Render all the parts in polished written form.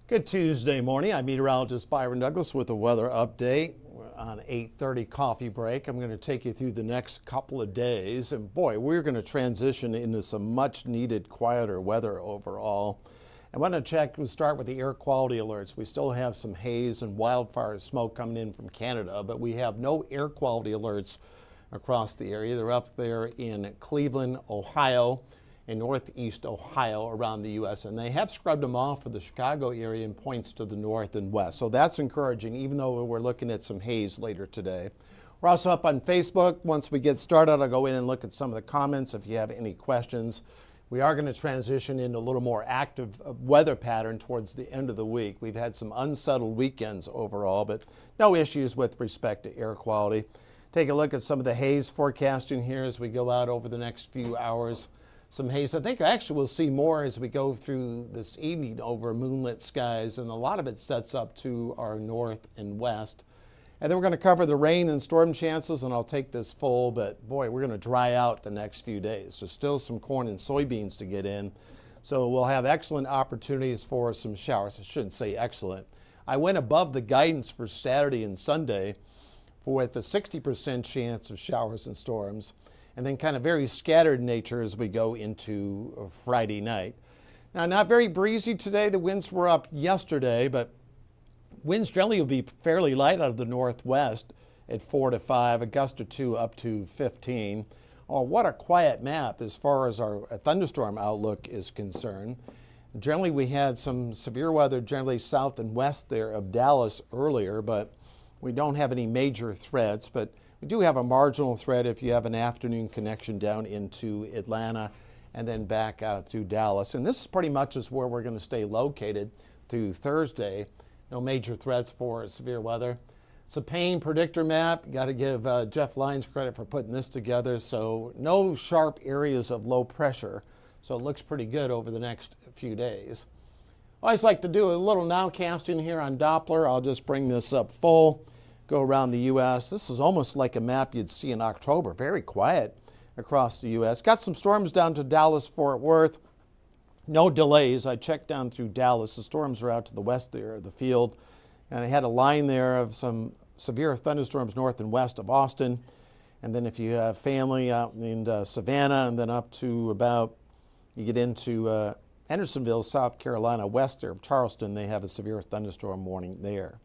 Good Tuesday morning. I'm meteorologist Byron Douglas with a weather update. We're on 8:30 coffee break. I'm going to take you through the next couple of days. And boy, we're going to transition into some much needed quieter weather overall. I want to we'll start with the air quality alerts. We still have some haze and wildfire smoke coming in from Canada, but we have no air quality alerts across the area. They're up there in Cleveland, Ohio, in northeast Ohio around the U.S., and they have scrubbed them off for the Chicago area and points to the north and west. So that's encouraging, even though we're looking at some haze later today. We're also up on Facebook. Once we get started, I'll go in and look at some of the comments if you have any questions. We are going to transition into a little more active weather pattern towards the end of the week. We've had some unsettled weekends overall, but no issues with respect to air quality. Take a look at some of the haze forecasting here as we go out over the next few hours. Some haze. I think actually we'll see more as we go through this evening over moonlit skies, and a lot of it sets up to our north and west. And then we're going to cover the rain and storm chances, and I'll take this full, but boy, we're going to dry out the next few days. So still some corn and soybeans to get in. So we'll have excellent opportunities for some showers. I shouldn't say excellent. I went above the guidance for Saturday and Sunday with a 60% chance of showers and storms, and then kind of very scattered nature as we go into Friday night. Now, not very breezy today. The winds were up yesterday, but winds generally will be fairly light out of the northwest at 4 to 5, a gust or 2 up to 15. Oh, what a quiet map as far as our thunderstorm outlook is concerned. Generally, we had some severe weather generally south and west there of Dallas earlier, but we don't have any major threats. But we do have a marginal threat if you have an afternoon connection down into Atlanta and then back out through Dallas. And this is pretty much is where we're going to stay located through Thursday. No major threats for severe weather. It's a pain predictor map. Got to give Jeff Lyons credit for putting this together. So no sharp areas of low pressure. So it looks pretty good over the next few days. I always like to do a little nowcasting here on Doppler. I'll just bring this up full. Go around the U.S. This is almost like a map you'd see in October. Very quiet across the U.S. Got some storms down to Dallas, Fort Worth. No delays. I checked down through Dallas. The storms are out to the west there of the field. And I had a line there of some severe thunderstorms north and west of Austin. And then if you have family out in Savannah and then up to about, you get into Hendersonville, South Carolina, west there of Charleston, they have a severe thunderstorm warning there.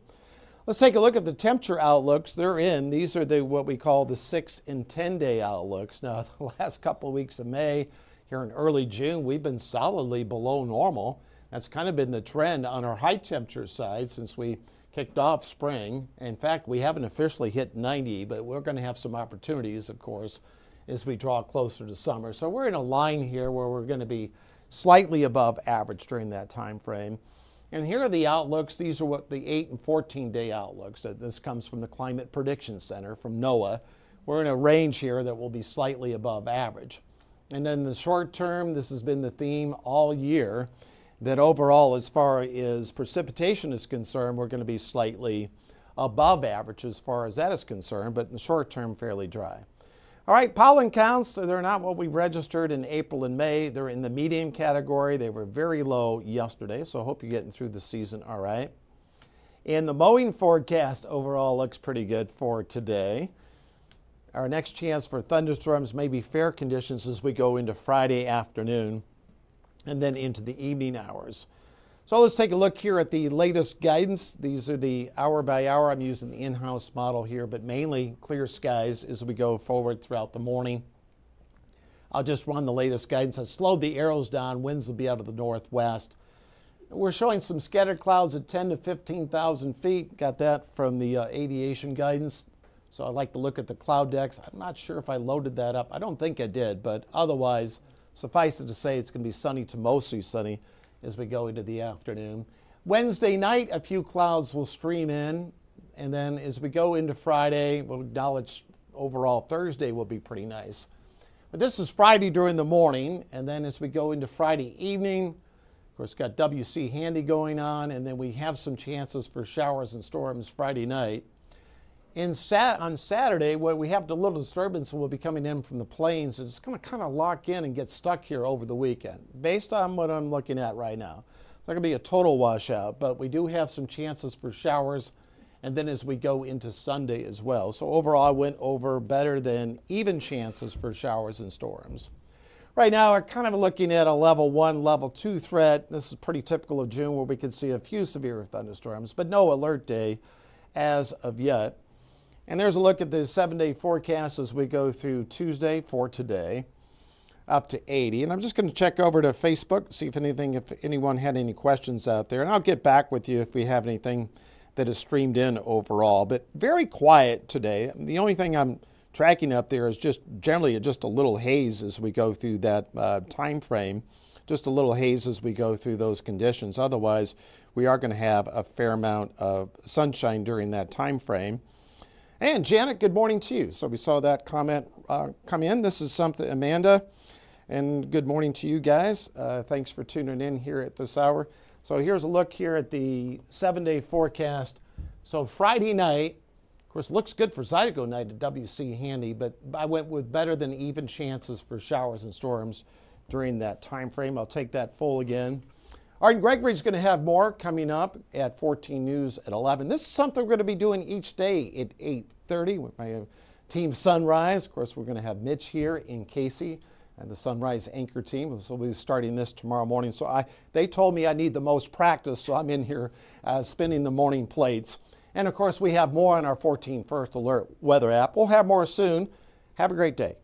Let's take a look at the temperature outlooks. They're in. These are what we call the 6 and 10 day outlooks. Now, the last couple of weeks of May, here in early June, we've been solidly below normal. That's kind of been the trend on our high temperature side since we kicked off spring. In fact, we haven't officially hit 90, but we're going to have some opportunities, of course, as we draw closer to summer. So we're in a line here where we're going to be slightly above average during that time frame. And here are the outlooks. These are what the 8 and 14 day outlooks. This comes from the Climate Prediction Center from NOAA. We're in a range here that will be slightly above average. And then in the short term, this has been the theme all year, that overall, as far as precipitation is concerned, we're going to be slightly above average as far as that is concerned, but in the short term, fairly dry. All right, pollen counts, they're not what we registered in April and May. They're in the medium category. They were very low yesterday, so I hope you're getting through the season all right. And the mowing forecast overall looks pretty good for today. Our next chance for thunderstorms may be fair conditions as we go into Friday afternoon and then into the evening hours. So let's take a look here at the latest guidance. These are the hour by hour. I'm using the in-house model here, but mainly clear skies as we go forward throughout the morning. I'll just run the latest guidance. I slowed the arrows down. Winds will be out of the northwest. We're showing some scattered clouds at 10 to 15,000 feet. Got that from the aviation guidance. So I like to look at the cloud decks. I'm not sure if I loaded that up. I don't think I did, but otherwise, suffice it to say it's going to be sunny to mostly sunny as we go into the afternoon. Wednesday night, a few clouds will stream in. And then as we go into Friday, we'll acknowledge overall Thursday will be pretty nice. But this is Friday during the morning. And then as we go into Friday evening, of course, got WC Handy going on. And then we have some chances for showers and storms Friday night. On Saturday, where we have the little disturbance will be coming in from the plains, it's going to kind of lock in and get stuck here over the weekend, based on what I'm looking at right now. It's not going to be a total washout, but we do have some chances for showers, and then as we go into Sunday as well. So overall, I went over better than even chances for showers and storms. Right now, we're kind of looking at a level 1, level 2 threat. This is pretty typical of June, where we could see a few severe thunderstorms, but no alert day as of yet. And there's a look at the 7-day forecast as we go through Tuesday for today, up to 80. And I'm just going to check over to Facebook, see if anyone had any questions out there. And I'll get back with you if we have anything that is streamed in overall. But very quiet today. The only thing I'm tracking up there is just generally just a little haze as we go through that time frame, just a little haze as we go through those conditions. Otherwise, we are going to have a fair amount of sunshine during that time frame. And Janet, good morning to you. So we saw that comment come in. This is something, Amanda, and good morning to you guys. Thanks for tuning in here at this hour. So here's a look here at the 7-day forecast. So Friday night, of course, looks good for Zydeco night at WC Handy, but I went with better than even chances for showers and storms during that time frame. I'll take that full again. Arden Gregory's going to have more coming up at 14 News at 11. This is something we're going to be doing each day at 8:30 with my team Sunrise. Of course, we're going to have Mitch here in Casey and the Sunrise anchor team. So we'll be starting this tomorrow morning. So they told me I need the most practice, so I'm in here spinning the morning plates. And of course, we have more on our 14 First Alert weather app. We'll have more soon. Have a great day.